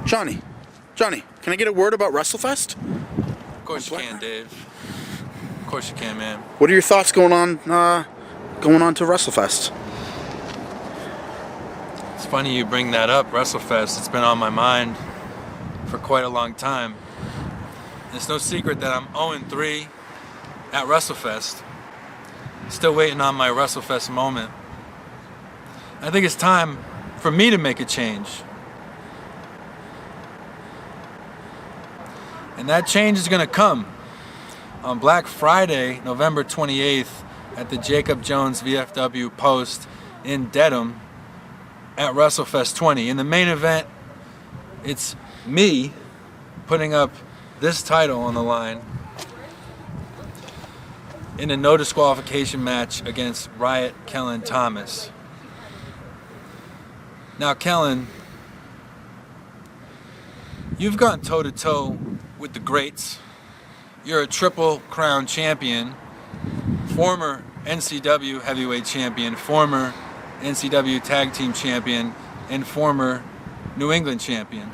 Johnny, can I get a word about WrestleFest? Of course you can, Dave. Of course you can, man. What are your thoughts going on to WrestleFest? It's funny you bring that up, WrestleFest. It's been on my mind for quite a long time. It's no secret that I'm 0-3 at WrestleFest. Still waiting on my WrestleFest moment. I think it's time for me to make a change. And that change is going to come on Black Friday, November 28th at the Jacob Jones VFW Post in Dedham at WrestleFest 20. In the main event, it's me putting up this title on the line in a no disqualification match against RIOT KELLAN THOMAS. Now, Kellan, you've gone toe-to-toe with the greats. You're a Triple Crown champion, former NCW Heavyweight Champion, former NCW Tag Team Champion, and former New England Champion.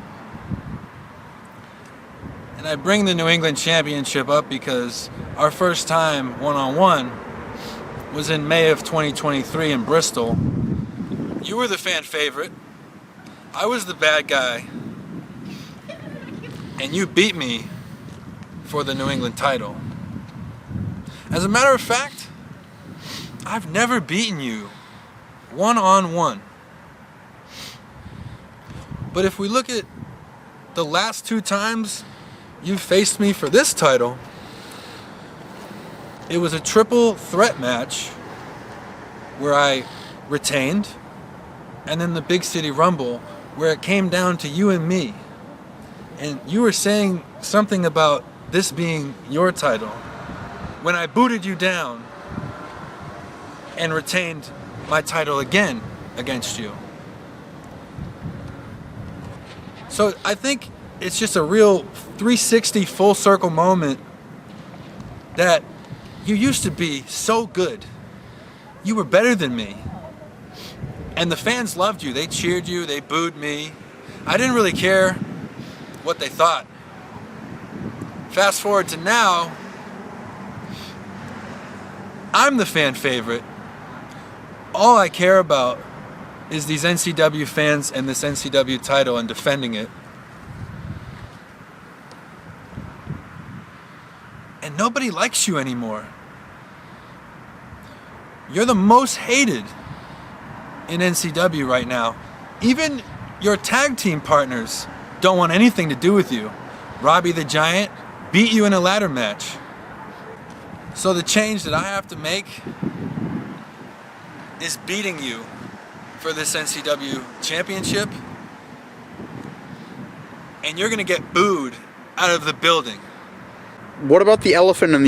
And I bring the New England Championship up because our first time one-on-one was in May of 2023 in Bristol. You were the fan favorite. I was the bad guy. And you beat me for the New England title. As a matter of fact, I've never beaten you one-on-one. But if we look at the last 2 times you faced me for this title, it was a triple threat match where I retained, and then the Big City Rumble where it came down to you and me. And you were saying something about this being your title when I booted you down and retained my title again against you. So I think it's just a real 360 full circle moment that you used to be so good. You were better than me. And the fans loved you. They cheered you. They booed me. I didn't really care what they thought. Fast forward to now, I'm the fan favorite. All I care about is these NCW fans and this NCW title and defending it. And nobody likes you anymore. You're the most hated in NCW right now. Even your tag team partners don't want anything to do with you. Robbie the Giant beat you in a ladder match. So the change that I have to make is beating you for this NCW championship, and you're gonna get booed out of the building. What about the elephant in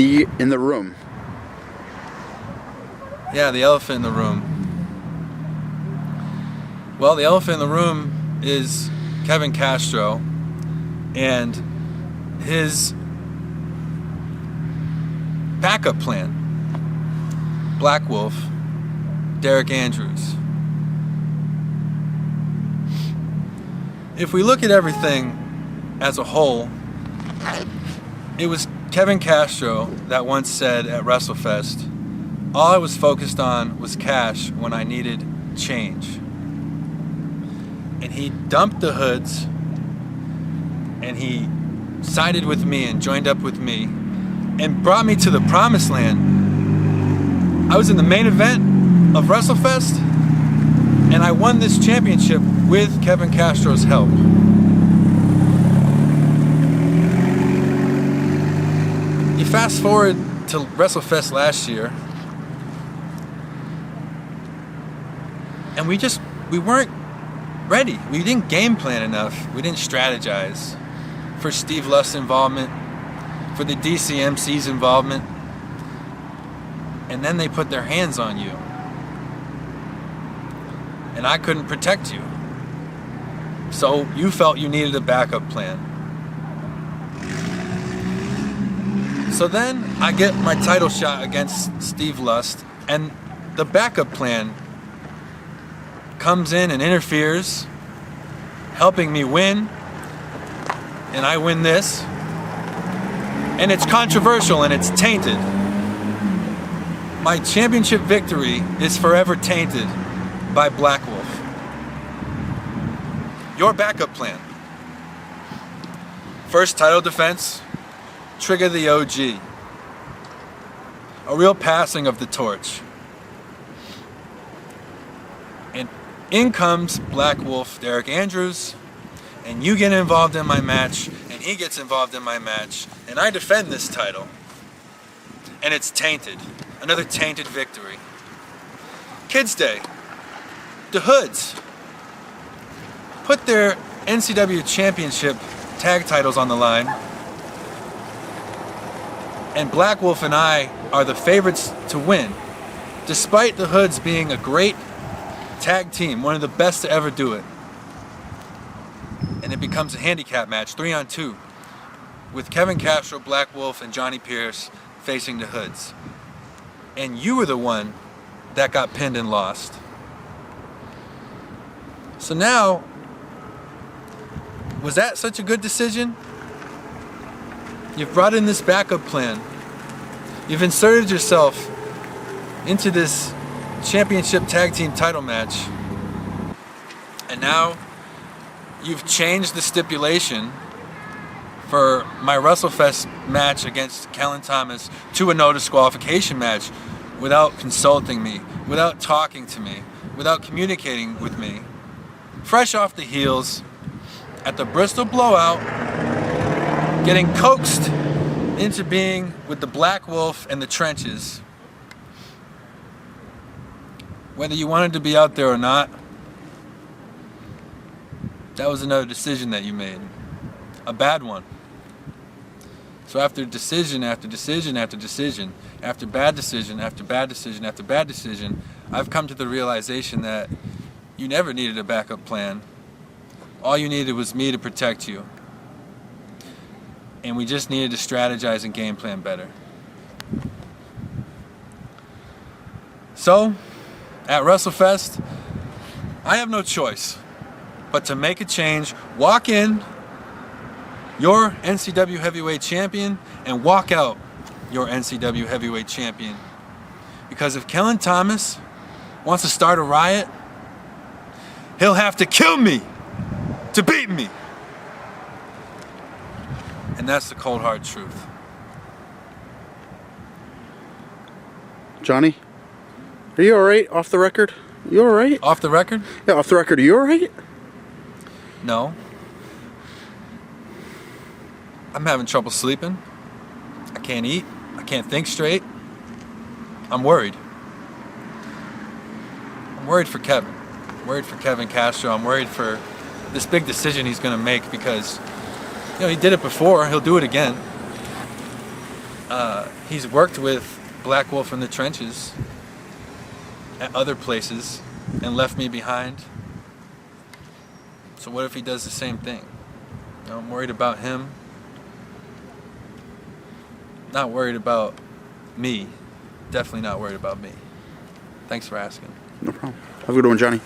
the room? Yeah, the elephant in the room. Well, the elephant in the room is KEVIN Castro and his backup plan, BLACKWOLF, Derek Andrews. If we look at everything as a whole, it was KEVIN Castro that once said at WrestleFest, all I was focused on was cash when I needed change. And he dumped the hoods and he sided with me and joined up with me and brought me to the promised land. I was in the main event of WrestleFest and I won this championship with KEVIN Castro's help. You fast forward to WrestleFest last year and we weren't ready. We didn't game plan enough. We didn't strategize for Steve Lust's involvement, for the DCMC's involvement, and then they put their hands on you. And I couldn't protect you. So you felt you needed a backup plan. So then I get my title shot against Steve Lust, and the backup plan comes in and interferes, helping me win, and I win this, and it's controversial and it's tainted, my championship victory is forever tainted by BLACKWOLF. Your backup plan. First title defense, trigger the OG. A real passing of the torch. And in comes BLACKWOLF Derek Andrews, and you get involved in my match, and he gets involved in my match, and I defend this title. And it's tainted. Another tainted victory. Kids Day. The Hoods put their NCW Championship tag titles on the line, and BLACKWOLF and I are the favorites to win, despite the Hoods being a great tag team, one of the best to ever do it. And it becomes a handicap match, 3-on-2, with KEVIN Castro, BLACKWOLF, and Johnny Pierce facing the Hoods. And you were the one that got pinned and lost. So now, was that such a good decision? You've brought in this backup plan. You've inserted yourself into this championship tag team title match. And now you've changed the stipulation for my WrestleFest match against KELLAN THOMAS to a no disqualification match without consulting me, without talking to me, without communicating with me. Fresh off the heels at the Bristol blowout, getting coaxed into being with the BLACKWOLF and the trenches. Whether you wanted to be out there or not, that was another decision that you made. A bad one. So after decision after decision after decision, after bad decision after bad decision after bad decision, I've come to the realization that you never needed a backup plan. All you needed was me to protect you. And we just needed to strategize and game plan better. So, at WrestleFest, I have no choice but to make a change, walk in your NCW Heavyweight Champion, and walk out your NCW Heavyweight Champion. Because if KELLAN THOMAS wants to start a riot, he'll have to kill me to beat me. And that's the cold hard truth. Johnny, are you alright off the record? You alright? Off the record? Yeah, off the record. Are you alright? No. I'm having trouble sleeping. I can't eat. I can't think straight. I'm worried. I'm worried for Kevin. I'm worried for KEVIN Castro. I'm worried for this big decision he's going to make because, you know, he did it before. He'll do it again. He's worked with BLACKWOLF in the trenches at other places and left me behind. So what if he does the same thing? You know, I'm worried about him. Not worried about me. Definitely not worried about me. Thanks for asking. No problem. Have a good one, Johnny.